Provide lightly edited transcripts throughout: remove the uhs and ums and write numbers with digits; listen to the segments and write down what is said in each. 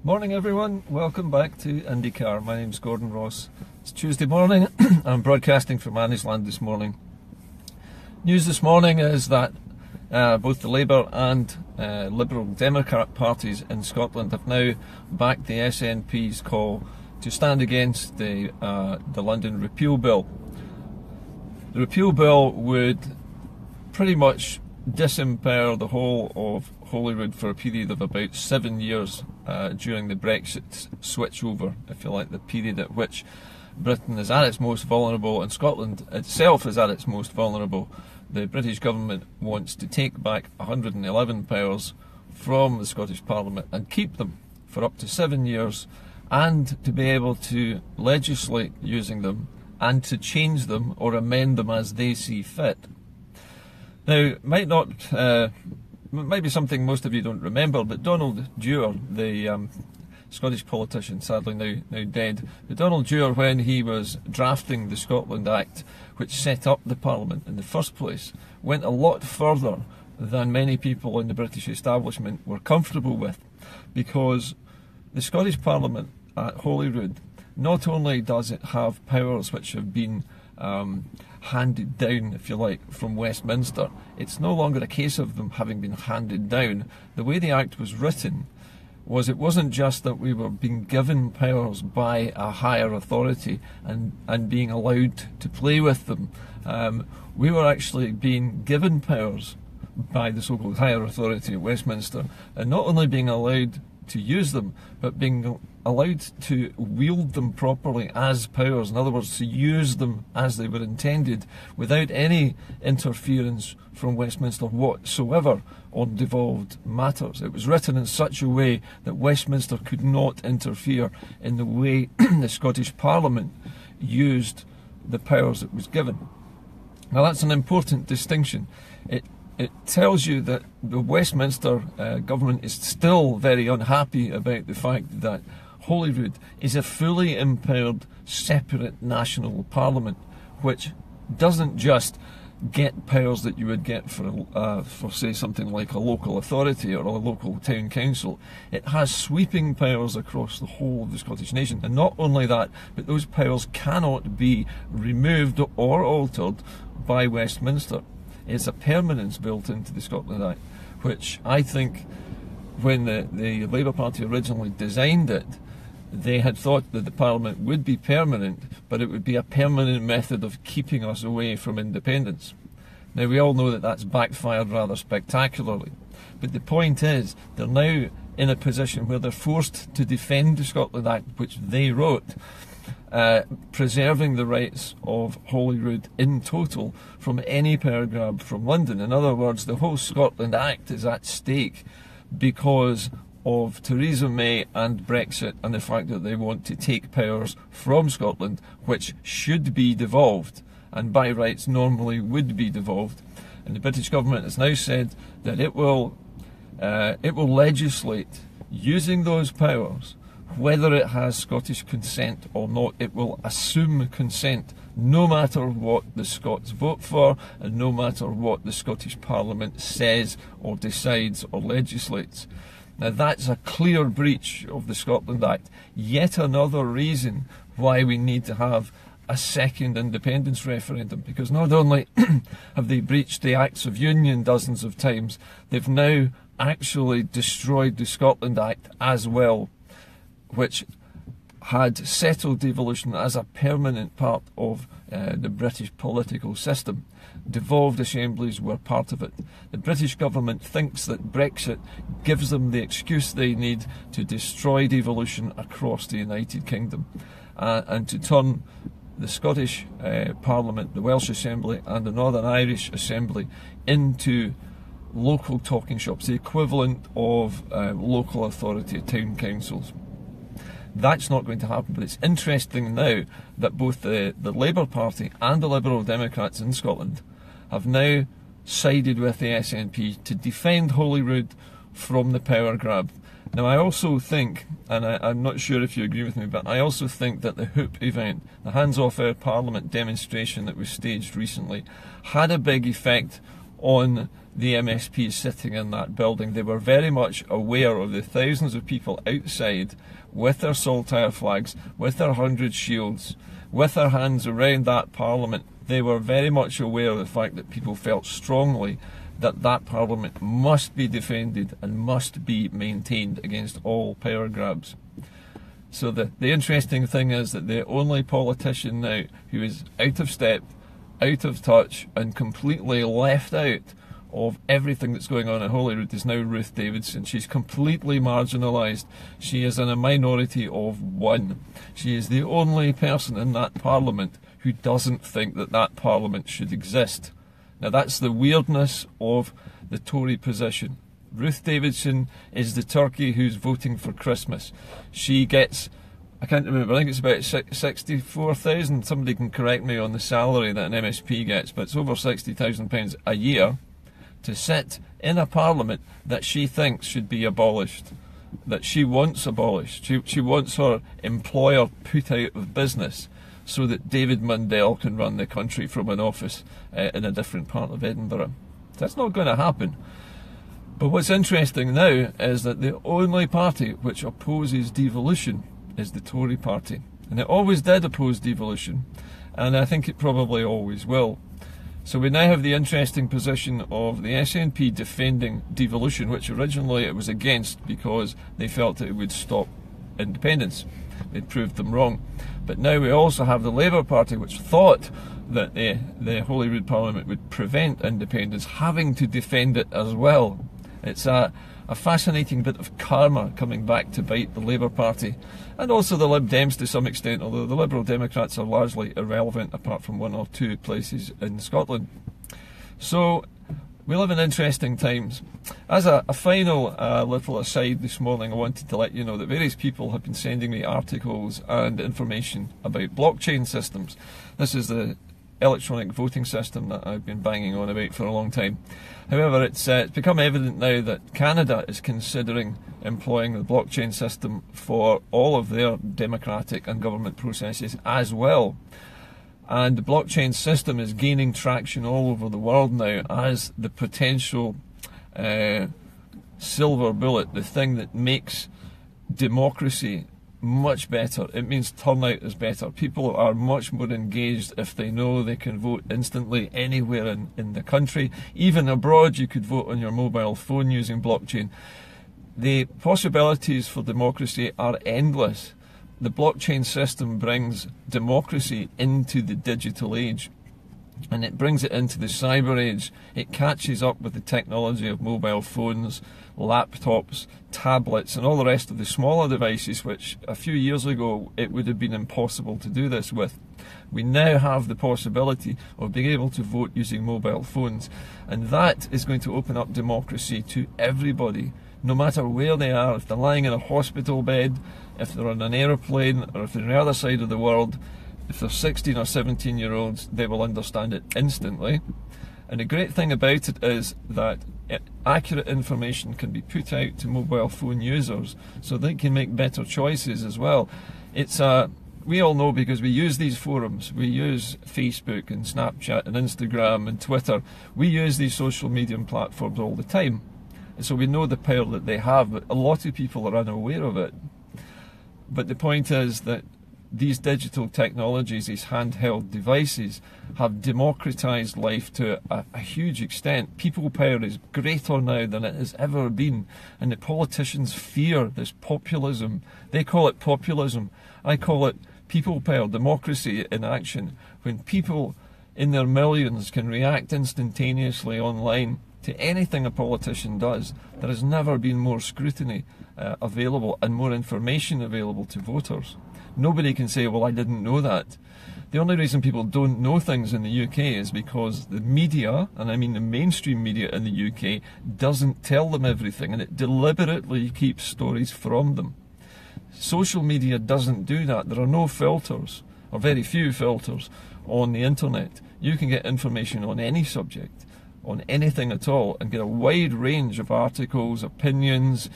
Morning everyone, welcome back to Indycar. My name's Gordon Ross. It's Tuesday morning. I'm broadcasting from Annisland this morning. News this morning is that both the Labour and Liberal Democrat parties in Scotland have now backed the SNP's call to stand against the London repeal bill. The repeal bill would pretty much disempower the whole of Holyrood for a period of about 7 years during the Brexit switchover, if you like, the period at which Britain is at its most vulnerable and Scotland itself is at its most vulnerable. The British government wants to take back 111 powers from the Scottish Parliament and keep them for up to 7 years, and to be able to legislate using them and to change them or amend them as they see fit. Now, might be something most of you don't remember, but Donald Dewar, the Scottish politician, sadly now dead, but Donald Dewar, when he was drafting the Scotland Act, which set up the Parliament in the first place, went a lot further than many people in the British establishment were comfortable with, because the Scottish Parliament at Holyrood, not only does it have powers which have been handed down, if you like, from Westminster, it's no longer a case of them having been handed down. The way the Act was written was, it wasn't just that we were being given powers by a higher authority and being allowed to play with them. We were actually being given powers by the so-called higher authority at Westminster, and not only being allowed to use them, but being allowed to wield them properly as powers. In other words, to use them as they were intended, without any interference from Westminster whatsoever on devolved matters. It was written in such a way that Westminster could not interfere in the way the Scottish Parliament used the powers it was given. Now, that's an important distinction. It tells you that the Westminster government is still very unhappy about the fact that Holyrood is a fully empowered, separate national parliament, which doesn't just get powers that you would get for say, something like a local authority or a local town council. It has sweeping powers across the whole of the Scottish nation. And not only that, but those powers cannot be removed or altered by Westminster. It's a permanence built into the Scotland Act, which I think, when the Labour Party originally designed it, they had thought that the Parliament would be permanent, but it would be a permanent method of keeping us away from independence. Now, we all know that that's backfired rather spectacularly, but the point is, they're now in a position where they're forced to defend the Scotland Act, which they wrote, preserving the rights of Holyrood in total from any power grab from London. In other words, the whole Scotland Act is at stake because of Theresa May and Brexit, and the fact that they want to take powers from Scotland which should be devolved, and by rights normally would be devolved. And the British government has now said that it will legislate using those powers. Whether it has Scottish consent or not, it will assume consent, no matter what the Scots vote for, and no matter what the Scottish Parliament says or decides or legislates. Now, that's a clear breach of the Scotland Act. Yet another reason why we need to have a second independence referendum, because not only have they breached the Acts of Union dozens of times, they've now actually destroyed the Scotland Act as well, which had settled devolution as a permanent part of the British political system. Devolved assemblies were part of it. The British government thinks that Brexit gives them the excuse they need to destroy devolution across the United Kingdom, and to turn the Scottish Parliament, the Welsh Assembly and the Northern Irish Assembly into local talking shops, the equivalent of local authority town councils. That's not going to happen, but it's interesting now that both the Labour Party and the Liberal Democrats in Scotland have now sided with the SNP to defend Holyrood from the power grab. Now, I also think, and I'm not sure if you agree with me, but I also think that the Hoop event, the Hands Off Our Parliament demonstration that was staged recently, had a big effect on the MSPs sitting in that building. They were very much aware of the thousands of people outside with their saltire flags, with their 100 shields, with their hands around that Parliament. They were very much aware of the fact that people felt strongly that that Parliament must be defended and must be maintained against all power grabs. So the interesting thing is that the only politician now who is out of step, out of touch, and completely left out of everything that's going on at Holyrood is now Ruth Davidson. She's completely marginalised. She is in a minority of one. She is the only person in that Parliament who doesn't think that that Parliament should exist. Now that's the weirdness of the Tory position. Ruth Davidson is the turkey who's voting for Christmas. She gets, I can't remember, I think it's about 64,000, somebody can correct me on the salary that an MSP gets, but it's over £60,000 a year to sit in a Parliament that she thinks should be abolished, that she wants abolished. She wants her employer put out of business so that David Mundell can run the country from an office in a different part of Edinburgh. That's not going to happen. But what's interesting now is that the only party which opposes devolution is the Tory party. And it always did oppose devolution, and I think it probably always will. So we now have the interesting position of the SNP defending devolution, which originally it was against because they felt that it would stop independence. It proved them wrong. But now we also have the Labour Party, which thought that the Holyrood Parliament would prevent independence, having to defend it as well. It's a fascinating bit of karma coming back to bite the Labour Party, and also the Lib Dems to some extent, although the Liberal Democrats are largely irrelevant apart from one or two places in Scotland. So we live in interesting times. As a final little aside this morning, I wanted to let you know that various people have been sending me articles and information about blockchain systems. This is the electronic voting system that I've been banging on about for a long time. However, it's become evident now that Canada is considering employing the blockchain system for all of their democratic and government processes as well. And the blockchain system is gaining traction all over the world now as the potential silver bullet, the thing that makes democracy much better. It means turnout is better. People are much more engaged if they know they can vote instantly anywhere in the country. Even abroad, you could vote on your mobile phone using blockchain. The possibilities for democracy are endless. The blockchain system brings democracy into the digital age, and it brings it into the cyber age. It catches up with the technology of mobile phones, laptops, tablets, and all the rest of the smaller devices, which a few years ago it would have been impossible to do this with. We now have the possibility of being able to vote using mobile phones, and that is going to open up democracy to everybody, no matter where they are. If they're lying in a hospital bed, if they're on an aeroplane, or if they're on the other side of the world, if they're 16 or 17 year olds, they will understand it instantly. And the great thing about it is that accurate information can be put out to mobile phone users so they can make better choices as well. We all know, because we use these forums, we use Facebook and Snapchat and Instagram and Twitter, we use these social media platforms all the time. And so we know the power that they have, but a lot of people are unaware of it. But the point is that these digital technologies, these handheld devices, have democratized life to a huge extent. People power is greater now than it has ever been, and the politicians fear this populism. They call it populism. I call it people power, democracy in action. When people in their millions can react instantaneously online to anything a politician does, there has never been more scrutiny available and more information available to voters. Nobody can say, well, I didn't know that. The only reason people don't know things in the UK is because the media, and I mean the mainstream media in the UK, doesn't tell them everything, and it deliberately keeps stories from them. Social media doesn't do that. There are no filters, or very few filters, on the internet. You can get information on any subject, on anything at all, and get a wide range of articles, opinions,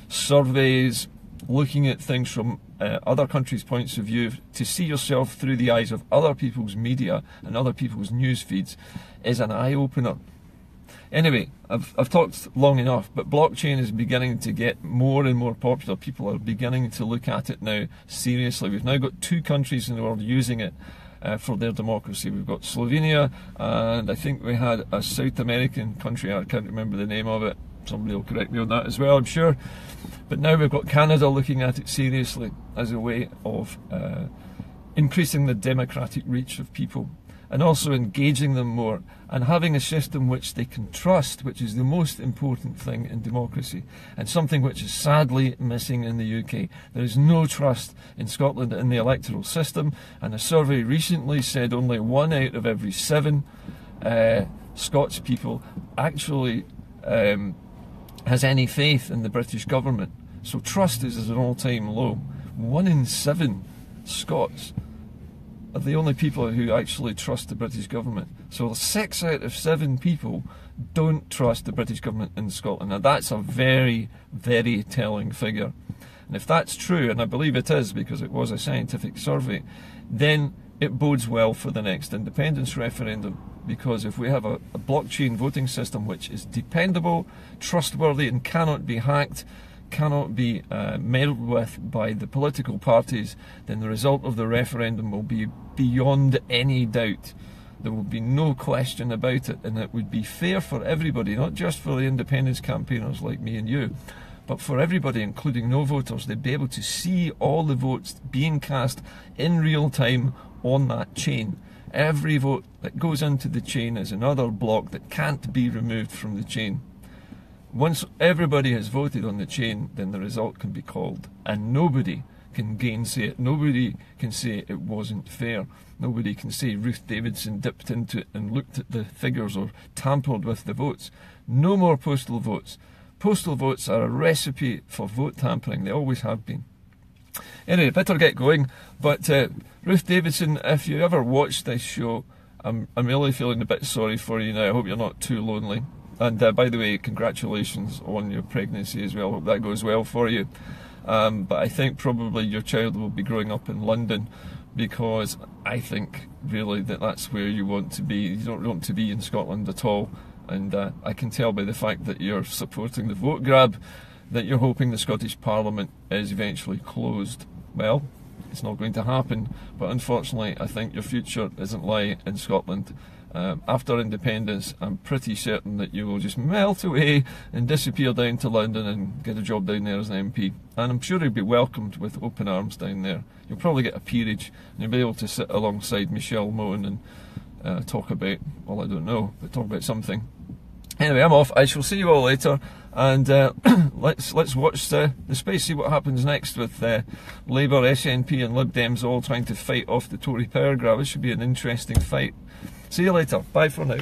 surveys, looking at things from other countries' points of view. To see yourself through the eyes of other people's media and other people's news feeds is an eye-opener. Anyway, I've talked long enough, but blockchain is beginning to get more and more popular. People are beginning to look at it now seriously. We've now got 2 countries in the world using it for their democracy. We've got Slovenia, and I think we had a South American country, I can't remember the name of it. Somebody will correct me on that as well, I'm sure. But now we've got Canada looking at it seriously as a way of increasing the democratic reach of people, and also engaging them more, and having a system which they can trust, which is the most important thing in democracy, and something which is sadly missing in the UK. There is no trust in Scotland in the electoral system, and a survey recently said only 1 out of every 7 Scots people actually has any faith in the British government. So trust is at an all-time low. 1 in 7 Scots are the only people who actually trust the British government. So 6 out of 7 people don't trust the British government in Scotland. Now that's a very, very telling figure. And if that's true, and I believe it is because it was a scientific survey, then it bodes well for the next independence referendum. Because if we have a blockchain voting system which is dependable, trustworthy, and cannot be hacked, cannot be meddled with by the political parties, then the result of the referendum will be beyond any doubt. There will be no question about it, and it would be fair for everybody, not just for the independence campaigners like me and you, but for everybody, including no voters. They'd be able to see all the votes being cast in real time on that chain. Every vote that goes into the chain is another block that can't be removed from the chain. Once everybody has voted on the chain, then the result can be called, and nobody can gainsay it. Nobody can say it wasn't fair. Nobody can say Ruth Davidson dipped into it and looked at the figures or tampered with the votes. No more postal votes. Postal votes are a recipe for vote tampering. They always have been. Anyway, better get going. But Ruth Davidson, if you ever watch this show, I'm really feeling a bit sorry for you now. I hope you're not too lonely. And by the way, congratulations on your pregnancy as well. Hope that goes well for you. But I think probably your child will be growing up in London, because I think really that that's where you want to be. You don't want to be in Scotland at all. And I can tell by the fact that you're supporting the vote grab that you're hoping the Scottish Parliament is eventually closed. Well, it's not going to happen, but unfortunately I think your future isn't lie in Scotland. After independence, I'm pretty certain that you will just melt away and disappear down to London and get a job down there as an MP. And I'm sure you'll be welcomed with open arms down there. You'll probably get a peerage, and you'll be able to sit alongside Michelle Moan and talk about, well, I don't know, but talk about something. Anyway, I'm off. I shall see you all later, and let's watch the space, see what happens next with Labour, SNP and Lib Dems all trying to fight off the Tory power grab. It should be an interesting fight. See you later. Bye for now.